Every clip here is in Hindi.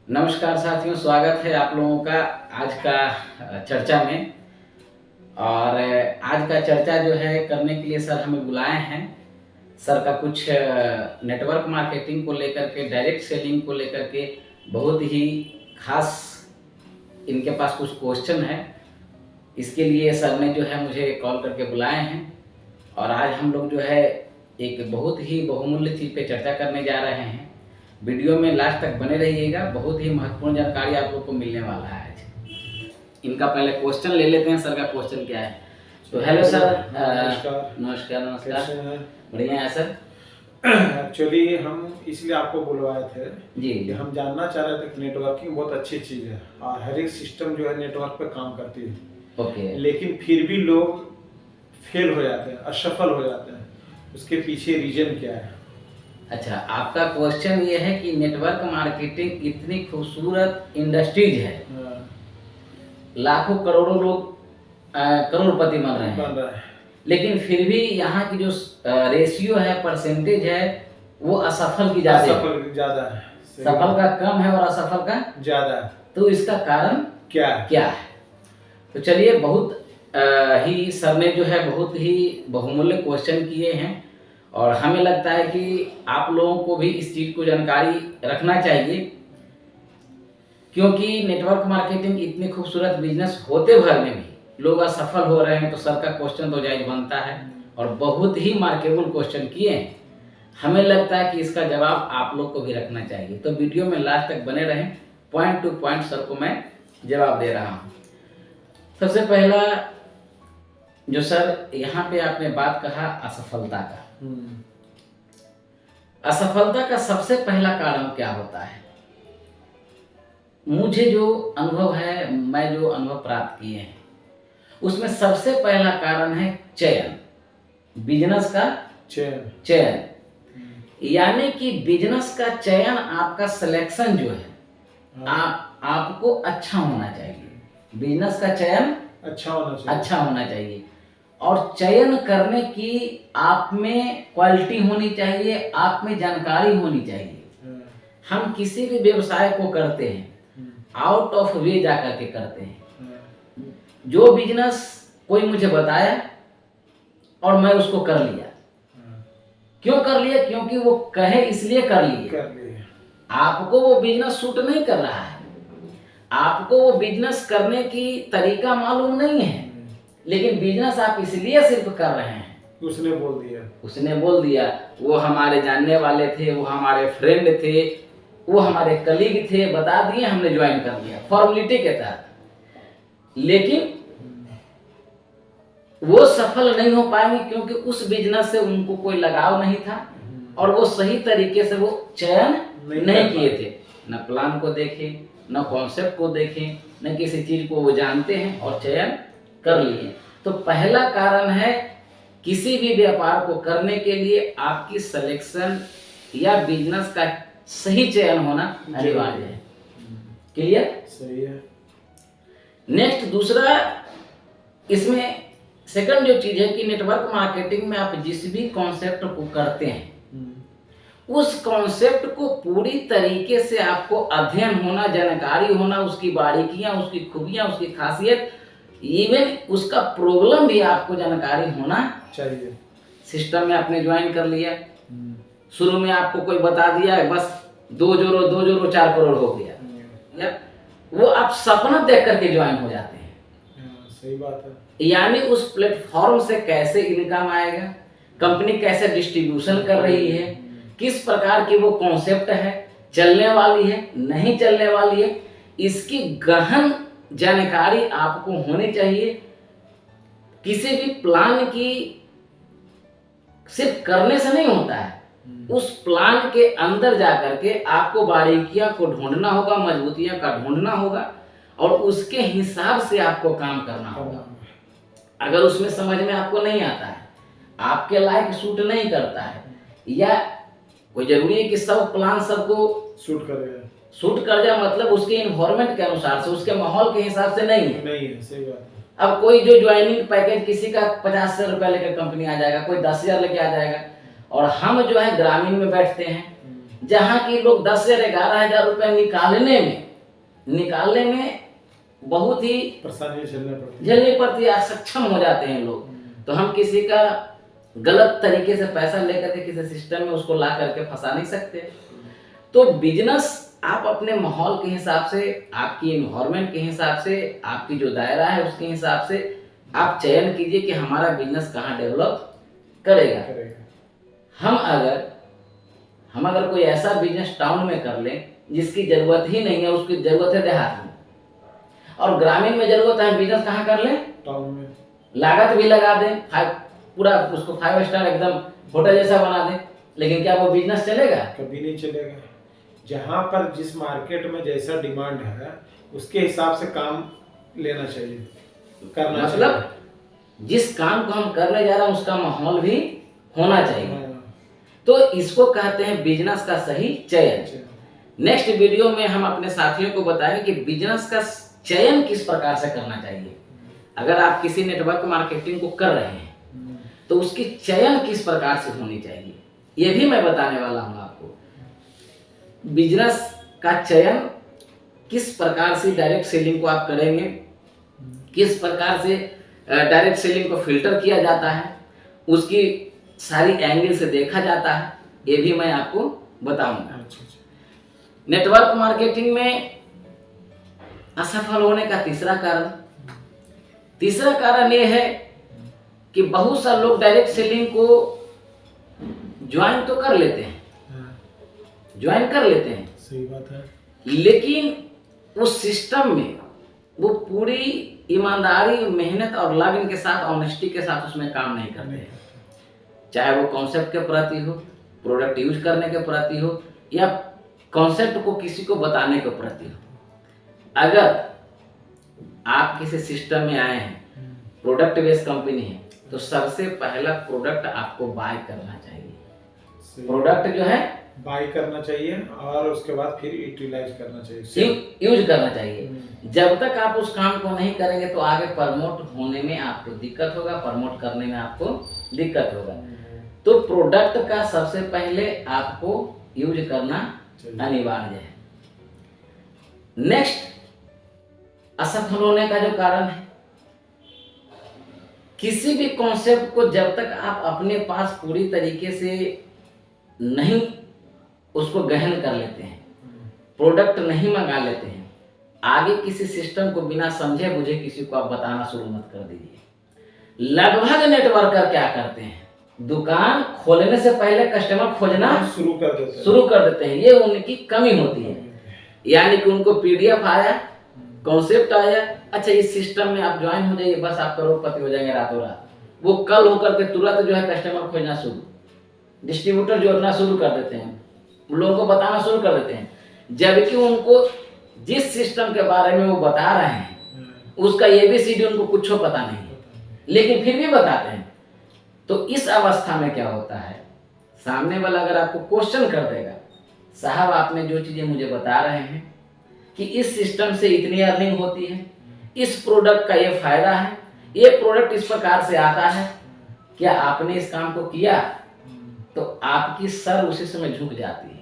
नमस्कार साथियों, स्वागत है आप लोगों का आज का चर्चा में। और आज का चर्चा जो है करने के लिए सर हमें बुलाए हैं। सर का कुछ नेटवर्क मार्केटिंग को लेकर के, डायरेक्ट सेलिंग को लेकर के बहुत ही खास इनके पास कुछ क्वेश्चन है। इसके लिए सर ने जो है मुझे कॉल करके बुलाए हैं और आज हम लोग जो है एक बहुत ही बहुमूल्य चीज़ पे चर्चा करने जा रहे हैं। वीडियो में लास्ट तक बने रहिएगा, बहुत ही महत्वपूर्ण जानकारी आप लोग को मिलने वाला है आज। इनका पहले क्वेश्चन ले लेते हैं। सर का क्वेश्चन क्या है? तो हेलो सर। नमस्कार। नमस्कार। बढ़िया है सर। एक्चुअली हम इसलिए आपको बुलवाए थे जी कि हम जानना चाह रहे थे कि नेटवर्किंग बहुत अच्छी चीज़ है और हर एक सिस्टम जो है नेटवर्क पे काम करती है। ओके। लेकिन फिर भी लोग फेल हो जाते हैं, असफल हो जाते हैं। उसके पीछे रीजन क्या है? अच्छा, आपका क्वेश्चन ये है कि नेटवर्क मार्केटिंग इतनी खूबसूरत इंडस्ट्रीज है, लाखों करोड़ों लोग करोड़पति बन रहे हैं, लेकिन फिर भी यहाँ की जो रेशियो है, परसेंटेज है, वो असफल की ज़्यादा है। सफल का कम है और असफल का ज़्यादा है। तो इसका कारण क्या है? तो चलिए, बहुत ही सर ने जो है बहुत ही बहुमूल्य क्वेश्चन किए हैं और हमें लगता है कि आप लोगों को भी इस चीज़ को जानकारी रखना चाहिए, क्योंकि नेटवर्क मार्केटिंग इतनी खूबसूरत बिजनेस होते भर में भी लोग असफल हो रहे हैं। तो सर का क्वेश्चन तो जायज बनता है और बहुत ही मार्केबल क्वेश्चन किए हैं। हमें लगता है कि इसका जवाब आप लोग को भी रखना चाहिए। तो वीडियो में लास्ट तक बने रहें, पॉइंट टू पॉइंट सर को मैं जवाब दे रहा हूँ। सबसे पहला जो सर यहाँ पे आपने बात कहा असफलता का, असफलता का सबसे पहला कारण क्या होता है? मुझे जो अनुभव है, मैं जो अनुभव प्राप्त किए हैं, उसमें सबसे पहला कारण है चयन। बिजनेस का चयन यानी कि बिजनेस का चयन, आपका सिलेक्शन जो है आपको अच्छा होना चाहिए। बिजनेस का चयन अच्छा होना चाहिए और चयन करने की आप में क्वालिटी होनी चाहिए, आप में जानकारी होनी चाहिए। हम किसी भी व्यवसाय को करते हैं आउट ऑफ वे जाकर के करते हैं। जो बिजनेस कोई मुझे बताया और मैं उसको कर लिया। क्यों कर लिया? क्योंकि वो कहे इसलिए कर लिए। आपको वो बिजनेस सूट नहीं कर रहा है, आपको वो बिजनेस करने की तरीका मालूम नहीं है, लेकिन बिजनेस आप इसलिए सिर्फ कर रहे हैं। उसने बोल दिया। वो हमारे जानने वाले थे, वो हमारे फ्रेंड थे, वो हमारे कलीग थे, बता दिए, हमने ज्वाइन कर लिया फॉर्मेलिटी के तहत। लेकिन वो सफल नहीं हो पाएंगे क्योंकि उस बिजनेस से उनको कोई लगाव नहीं था और वो सही तरीके से वो चयन नहीं किए थे। न प्लान को देखे, न कॉन्सेप्ट को देखे, न किसी चीज को वो जानते हैं और चयन कर लिए। तो पहला कारण है, किसी भी व्यापार को करने के लिए आपकी सिलेक्शन या बिजनेस का सही चयन होना अनिवार्य है। क्लियर? सही है। नेक्स्ट, दूसरा इसमें सेकंड जो चीज है कि नेटवर्क मार्केटिंग में आप जिस भी कॉन्सेप्ट को करते हैं, उस कॉन्सेप्ट को पूरी तरीके से आपको अध्ययन होना, जानकारी होना, उसकी बारीकियां, उसकी खूबियां, उसकी खासियत, इवन उसका प्रॉब्लम भी आपको जानकारी होना चाहिए। सिस्टम में आपने ज्वाइन कर लिया, शुरू में आपको कोई बता दिया, बस 2 जोड़ो 4 करोड़ हो गया, वो आप सपना देख करके ज्वाइन हो जाते हैं। सही बात है। यानी उस प्लेटफॉर्म से कैसे इनकम आएगा, कंपनी कैसे डिस्ट्रीब्यूशन कर रही है, किस प्रकार की वो कॉन्सेप्ट है, चलने वाली है नहीं चलने वाली है, इसकी गहन जानकारी आपको होनी चाहिए। किसी भी प्लान की सिर्फ करने से नहीं होता है, उस प्लान के अंदर जाकर के आपको बारीकियां को ढूंढना होगा, मजबूतियां का ढूंढना होगा और उसके हिसाब से आपको काम करना होगा। अगर उसमें समझ में आपको नहीं आता है, आपके लायक सूट नहीं करता है, या कोई जरूरी है कि सब प्लान सबको सूट कर जाए, मतलब उसके इन्वायरमेंट के अनुसार से, उसके माहौल के हिसाब से नहीं है। सही बात है। अब कोई जो ज्वाइनिंग पैकेज किसी का 50,000 रुपया लेकर कंपनी आ जाएगा, कोई 10,000 लेके आ जाएगा, और हम जो है ग्रामीण में बैठते हैं, जहाँ की लोग 10 से 11,000 रुपए निकालने में बहुत ही परेशानी झेलनी पड़ती है, असक्षम हो जाते हैं लोग। तो हम किसी का गलत तरीके से पैसा लेकर के किसी सिस्टम में उसको ला करके फंसा नहीं सकते। तो बिजनेस आप अपने माहौल के हिसाब से, आपकी इन्वायरमेंट के हिसाब से, आपकी जो दायरा है उसके हिसाब से आप चयन कीजिए कि हमारा बिजनेस कहाँ डेवलप करेगा। हम अगर कोई ऐसा बिजनेस टाउन में कर लें जिसकी जरूरत ही नहीं है, उसकी जरूरत है देहात में, और ग्रामीण में जरूरत है, बिजनेस कहाँ कर लें? टाउन में। लागत भी लगा दें, पूरा उसको 5 स्टार एकदम होटल जैसा बना दें, लेकिन क्या वो बिजनेस चलेगा? कभी नहीं चलेगा। जहाँ पर जिस मार्केट में जैसा डिमांड है उसके हिसाब से काम लेना चाहिए, करना मतलब जिस काम को हम करने जा रहे हैं उसका माहौल भी होना चाहिए। तो इसको कहते हैं बिजनेस का सही चयन। नेक्स्ट वीडियो में हम अपने साथियों को बताएंगे कि बिजनेस का चयन किस प्रकार से करना चाहिए। अगर आप किसी नेटवर्क मार्केटिंग को कर रहे हैं तो उसकी चयन किस प्रकार से होनी चाहिए, ये भी मैं बताने वाला हूं आपको। बिजनेस का चयन किस प्रकार से डायरेक्ट सेलिंग को आप करेंगे, किस प्रकार से डायरेक्ट सेलिंग को फिल्टर किया जाता है, उसकी सारी एंगल से देखा जाता है, ये भी मैं आपको बताऊंगा। नेटवर्क मार्केटिंग में असफल होने का तीसरा कारण ये है कि बहुत सारे लोग डायरेक्ट सेलिंग को ज्वाइन तो कर लेते हैं, सही बात है, लेकिन उस सिस्टम में वो पूरी ईमानदारी, मेहनत और लगन के साथ, ऑनेस्टी के साथ उसमें काम नहीं करते हैं। चाहे वो कॉन्सेप्ट के प्रति हो, प्रोडक्ट यूज करने के प्रति हो, या कॉन्सेप्ट को किसी को बताने के प्रति हो। अगर आप किसी सिस्टम में आए हैं, प्रोडक्ट बेस्ड कंपनी है, तो सबसे पहला प्रोडक्ट आपको बाय करना चाहिए। प्रोडक्ट जो है बाय करना चाहिए और उसके बाद फिर यूटिलाइज करना चाहिए, यूज करना चाहिए। जब तक आप उस काम को नहीं करेंगे तो आगे प्रमोट होने में आपको दिक्कत होगा, प्रमोट करने में आपको दिक्कत होगा। तो प्रोडक्ट का सबसे पहले आपको यूज करना अनिवार्य है। नेक्स्ट, असफल होने का जो कारण है, किसी भी कॉन्सेप्ट को जब तक आप अपने पास पूरी तरीके से नहीं उसको गहन कर लेते हैं, प्रोडक्ट नहीं मंगा लेते हैं, आगे किसी सिस्टम को बिना समझे बुझे किसी को आप बताना शुरू मत कर दीजिए। लगभग नेटवर्कर क्या करते हैं, दुकान खोलने से पहले कस्टमर खोजना शुरू कर देते हैं। ये उनकी कमी होती है। यानी कि उनको पीडीएफ आया, कॉन्सेप्ट आया, अच्छा इस सिस्टम में आप ज्वाइन हो जाइए, बस आप करोड़पति हो जाएंगे रातों रात। वो कल होकर के तुरंत जो है कस्टमर खोजना शुरू, डिस्ट्रीब्यूटर जोड़ना शुरू कर देते हैं, लोगों को बताना शुरू कर देते हैं, जबकि उनको जिस सिस्टम के बारे में वो बता रहे हैं उसका एबीसीडी उनको कुछ पता नहीं, लेकिन फिर भी बताते हैं। तो इस अवस्था में क्या होता है, सामने वाला अगर आपको क्वेश्चन कर देगा, साहब आपने जो चीजें मुझे बता रहे हैं कि इस सिस्टम से इतनी अर्निंग होती है, इस प्रोडक्ट का ये फायदा है, ये प्रोडक्ट इस प्रकार से आता है, क्या आपने इस काम को किया? तो आपकी सर उसी समय झुक जाती है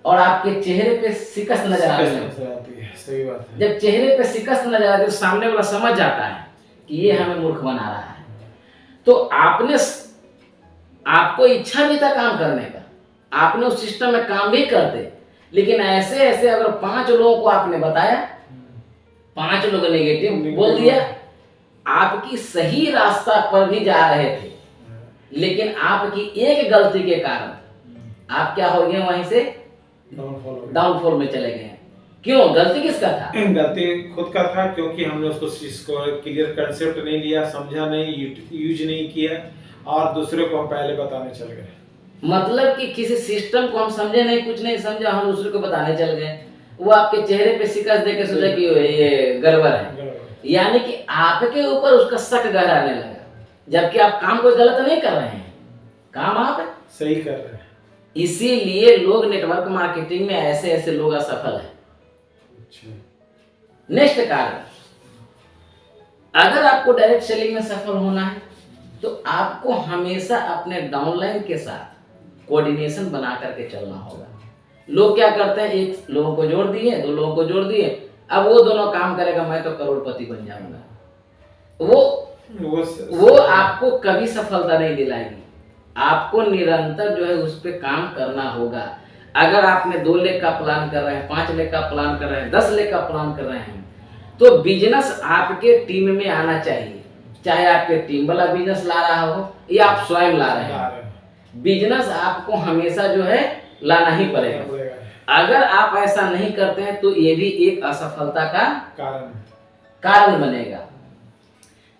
और आपके चेहरे पे शिकस्त नजर आती है। सही बात है। जब चेहरे पे शिकस्त नजर आती है तो सामने वाला समझ जाता है कि ये हमें मूर्ख बना रहा है। तो आपको इच्छा भी था काम करने का, आपने उस सिस्टम में काम भी करते, लेकिन ऐसे अगर 5 लोगों को आपने बताया, 5 लोग नेगेटिव बोल दिया, आपकी सही रास्ता पर भी जा रहे थे, लेकिन आपकी एक गलती के कारण आप क्या हो गए, वहीं से डाउनफॉल में चले गए। क्यों? गलती किसका था? गलती खुद का था, क्योंकि हमने उसको क्लियर कंसेप्ट नहीं लिया, समझा नहीं, यूज नहीं किया और दूसरे को हम पहले बताने चल गए। मतलब कि किसी सिस्टम को हम समझे नहीं, कुछ नहीं समझा, हम दूसरे को बताने चल गए। वो आपके चेहरे पे शिकस्त देके सोचा कि ये गड़बड़ है, यानी कि आपके ऊपर उसका शक गहराने लगा, जबकि आप काम कोई गलत नहीं कर रहे हैं, काम आप सही कर रहे हैं। इसीलिए लोग नेटवर्क मार्केटिंग में ऐसे लोग असफल है। नेक्स्ट कारण, अगर आपको डायरेक्ट सेलिंग में सफल होना है तो आपको हमेशा अपने डाउनलाइन के साथ कोऑर्डिनेशन बना करके चलना होगा। लोग क्या करते हैं, एक लोगों को जोड़ दिए, दो लोगों को जोड़ दिए, अब वो दोनों काम करेगा, मैं तो करोड़पति बन जाऊंगा। वो आपको कभी सफलता नहीं दिलाएगी। आपको निरंतर जो है उस पर काम करना होगा। अगर आपने 2 लाख का प्लान कर रहे हैं, 5 लाख का प्लान कर रहे हैं, 10 लाख का प्लान कर रहे हैं, तो बिजनेस आपके टीम में आना चाहिए। चाहे आपके टीम वाला बिजनेस ला रहा हो या आप स्वयं ला रहे हैं, बिजनेस आपको हमेशा जो है लाना ही पड़ेगा। अगर आप ऐसा नहीं करते हैं तो ये भी एक असफलता का कारण बनेगा।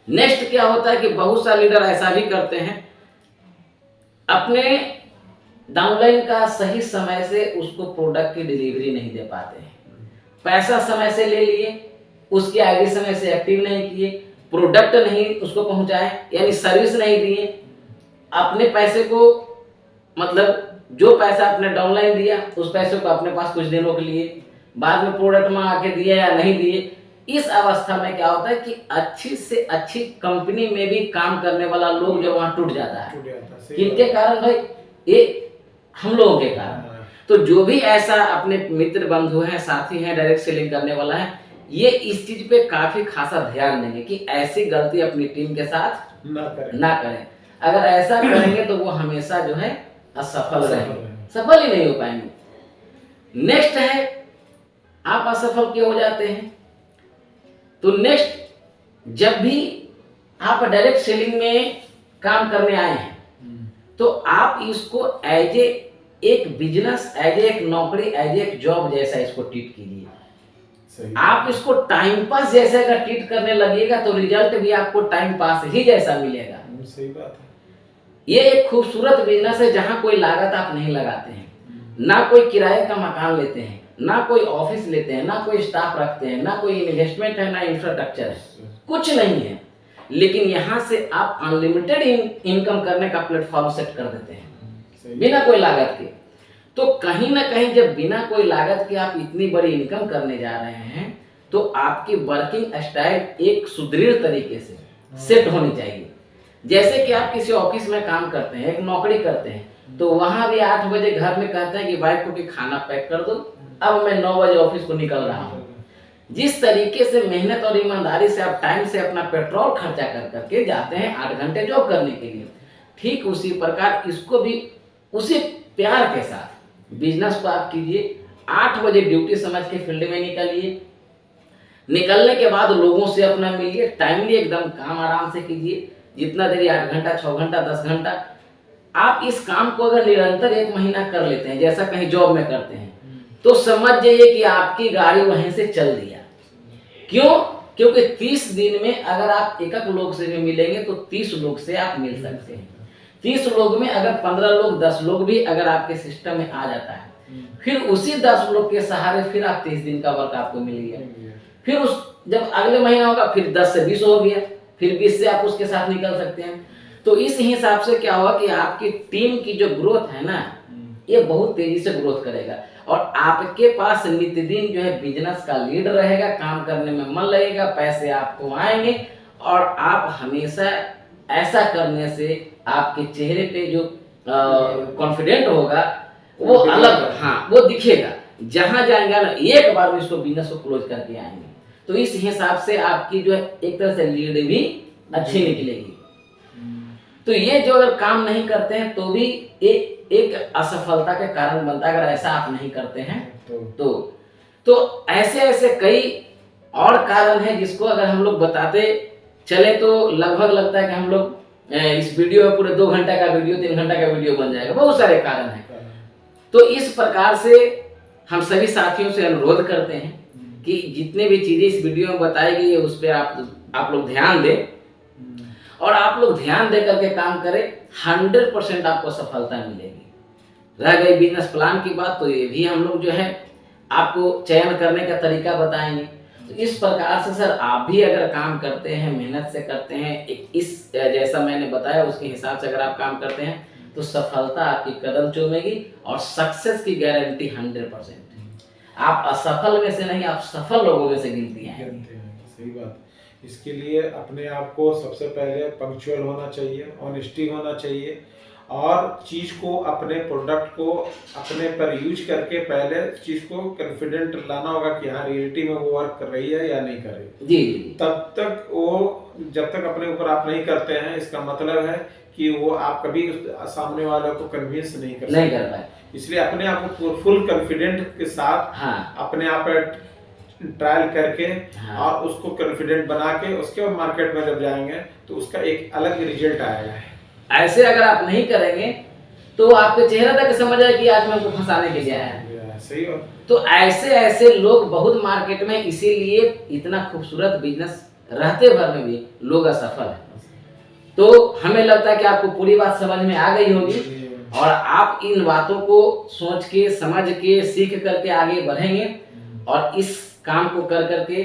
नेक्स्ट क्या होता है कि बहुत सारे लीडर ऐसा भी करते हैं, अपने डाउनलाइन का सही समय से उसको प्रोडक्ट की डिलीवरी नहीं दे पाते हैं। पैसा समय से ले लिए, उसके आगे समय से एक्टिव नहीं किए, प्रोडक्ट नहीं उसको पहुंचाए, यानी सर्विस नहीं दिए। अपने पैसे को, मतलब जो पैसा आपने डाउनलाइन दिया उस पैसे को अपने पास कुछ दिनों के लिए, बाद में प्रोडक्ट में आके दिया या नहीं दिए। इस अवस्था में क्या होता है कि अच्छी से अच्छी कंपनी में भी काम करने वाला लोग जो वहां टूट जाता है। किनके कारण भाई? ये हम लोगों के कारण। तो जो भी ऐसा अपने मित्र बंधु हैं, साथी हैं, डायरेक्ट सेलिंग करने वाला है, ये इस चीज पे काफी खासा ध्यान देंगे कि ऐसी गलती अपनी टीम के साथ ना करें। अगर ऐसा करेंगे तो वो हमेशा जो है असफल रहेंगे, सफल ही नहीं हो पाएंगे। नेक्स्ट है, आप असफल क्यों हो जाते हैं? तो नेक्स्ट, जब भी आप डायरेक्ट सेलिंग में काम करने आए हैं तो आप इसको एज एक बिजनेस, एज एक नौकरी, एज एक जॉब जैसा इसको ट्रीट कीजिए। आप इसको टाइम पास जैसे अगर ट्रीट करने लगेगा तो रिजल्ट भी आपको टाइम पास ही जैसा मिलेगा। सही बात है। ये एक खूबसूरत बिजनेस है जहां कोई लागत आप नहीं लगाते हैं, ना कोई किराए का मकान लेते हैं, ना कोई ऑफिस लेते हैं, ना कोई स्टाफ रखते हैं, ना कोई इन्वेस्टमेंट है, ना इंफ्रास्ट्रक्चर है, कुछ नहीं है। लेकिन यहाँ से आप अनलिमिटेड इनकम करने का प्लेटफॉर्म सेट कर देते हैं बिना कोई लागत के। तो कहीं ना कहीं जब बिना कोई लागत के आप इतनी बड़ी इनकम करने जा रहे हैं तो आपकी वर्किंग स्टाइल एक सुदृढ़ तरीके से सेट होनी चाहिए। जैसे कि आप किसी ऑफिस में काम करते हैं, एक नौकरी करते हैं, तो वहां भी 8 बजे घर में कहते हैं कि वाइफ को कि खाना पैक कर दो, अब मैं 9 बजे ऑफिस को निकल रहा हूँ। जिस तरीके से मेहनत और ईमानदारी से आप टाइम से अपना पेट्रोल खर्चा कर करके जाते हैं 8 घंटे जॉब करने के लिए, ठीक उसी प्रकार इसको भी उसी प्यार के साथ बिजनेस को आप कीजिए। 8 बजे ड्यूटी समझ के फील्ड में निकलिए, निकलने के बाद लोगों से अपना मिलिए, टाइमली एकदम काम आराम से कीजिए। जितना देरी 8 घंटा, 6 घंटा, 10 घंटा, आप इस काम को अगर निरंतर 1 महीना कर लेते हैं, जैसा कहीं जॉब में करते हैं, तो समझ जाइए कि आपकी गाड़ी वहीं से चल दिया। क्यों? क्योंकि 30 दिन में अगर आप एक लोग से भी मिलेंगे तो 30 लोग से आप मिल सकते हैं। 30 लोग में अगर 15 लोग, 10 लोग भी अगर आपके सिस्टम में आ जाता है, फिर उसी 10 लोग के सहारे फिर आप 30 दिन का वर्क आपको मिल गया। फिर उस जब अगले महीना होगा फिर 10 से 20 हो गया, फिर 20 से आप उसके साथ निकल सकते हैं। तो इस हिसाब से क्या हुआ कि आपकी टीम की जो ग्रोथ है ना, ये बहुत तेजी से ग्रोथ करेगा और आपके पास नित्य दिन जो है बिजनेस का लीड रहेगा, काम करने में मन लगेगा, पैसे आपको आएंगे और आप हमेशा ऐसा करने से आपके चेहरे पे जो कॉन्फिडेंट होगा वो अलग, हाँ, वो दिखेगा। जहां जाएंगे ना, एक बार में इसको बिजनेस को क्लोज करके आएंगे। तो इस हिसाब से आपकी जो है एक तरह से लीड भी अच्छी निकलेगी। तो ये जो अगर काम नहीं करते हैं तो भी एक असफलता के कारण बनता है, अगर ऐसा आप नहीं करते हैं तो ऐसे ऐसे कई और कारण हैं जिसको अगर हम लोग बताते चले तो लगभग लगता है कि हम लोग इस वीडियो में पूरे 2 घंटा का वीडियो, 3 घंटा का वीडियो बन जाएगा। बहुत सारे कारण हैं। तो इस प्रकार से हम सभी साथियों से अनुरोध करते हैं कि जितने भी चीजें इस वीडियो में बताई गई है उस पर आप लोग ध्यान दें और आप लोग ध्यान दे करके काम करें। 100% आपको सफलता मिलेगी। रह गई बिजनेस प्लान की बात, तो ये भी हम लोग जो है आपको चयन करने का तरीका बताएंगे। तो इस प्रकार से सर आप भी अगर काम करते हैं, मेहनत से करते हैं, इस जैसा मैंने बताया उसके हिसाब से अगर आप काम करते हैं तो सफलता आपकी कदम चूमेगी और सक्सेस की गारंटी 100%। आप असफल में से नहीं, आप सफल लोगों में से गिनती हैं। सही बात। इसके लिए अपने आप को सबसे पहले पंक्चुअल होना चाहिए, ऑनेस्टी होना चाहिए और चीज़ को, अपने प्रोडक्ट को अपने पर यूज करके पहले चीज़ को कॉन्फिडेंट लाना होगा कि हाँ रियलिटी में वो वर्क कर रही है या नहीं कर रही। जी। तब तक वो, जब तक अपने ऊपर आप नहीं करते हैं, इसका मतलब है कि वो आप कभी सामने वाले को कन्विंस नहीं कर पाए। इसलिए अपने आप को फुल कॉन्फिडेंट के साथ अपने आप ट्रायल करके और उसको कॉन्फिडेंट बना के उसके बाद मार्केट में जब जाएंगे तो उसका एक अलग रिजल्ट आएगा। ऐसे अगर आप नहीं करेंगे तो आपके चेहरा तक समझ आए कि आदमी हमको फंसाने के लिए आया है। सही हो। तो ऐसे लोग बहुत मार्केट में, इसीलिए इतना खूबसूरत बिजनेस रहते भर में भी लोग असफल है। तो हमें लगता है कि आपको पूरी बात समझ में आ गई होगी और आप इन बातों को सोच के, समझ के, सीख करके आगे बढ़ेंगे और इस काम को कर करके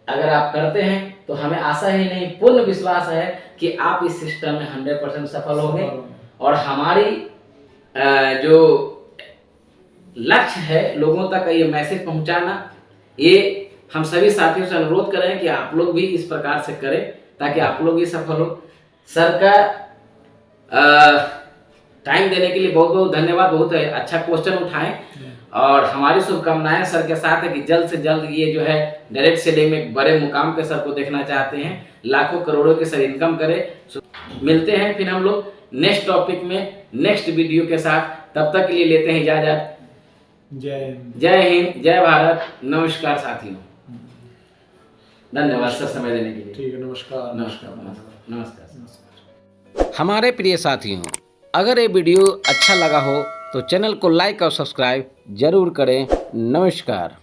अगर आप करते हैं तो हमें आशा ही नहीं, पूर्ण विश्वास है कि आप इस सिस्टम में 100% सफल होंगे। और हमारी जो लक्ष्य है लोगों तक ये मैसेज पहुंचाना, ये हम सभी साथियों से अनुरोध करें कि आप लोग भी इस प्रकार से करें ताकि आप लोग भी सफल हो। सर का टाइम देने के लिए बहुत बहुत धन्यवाद। बहुत अच्छा क्वेश्चन उठाएं और हमारी शुभकामनाएं सर के साथ है कि जल्द से जल्द ये जो है डायरेक्ट सेलिंग में बड़े मुकाम के सर को देखना चाहते हैं, लाखों करोड़ों के सर इनकम करें। मिलते हैं फिर हम लोग नेक्स्ट टॉपिक में, नेक्स्ट वीडियो के साथ। तब तक के लिए लेते हैं इजाजत। जय हिंद, जय भारत, नमस्कार साथियों। धन्यवाद सर समय देने के लिए। ठीक है, नमस्कार। नमस्कार। हमारे प्रिय साथियों, अगर ये वीडियो अच्छा लगा हो तो चैनल को लाइक और सब्सक्राइब जरूर करें। नमस्कार।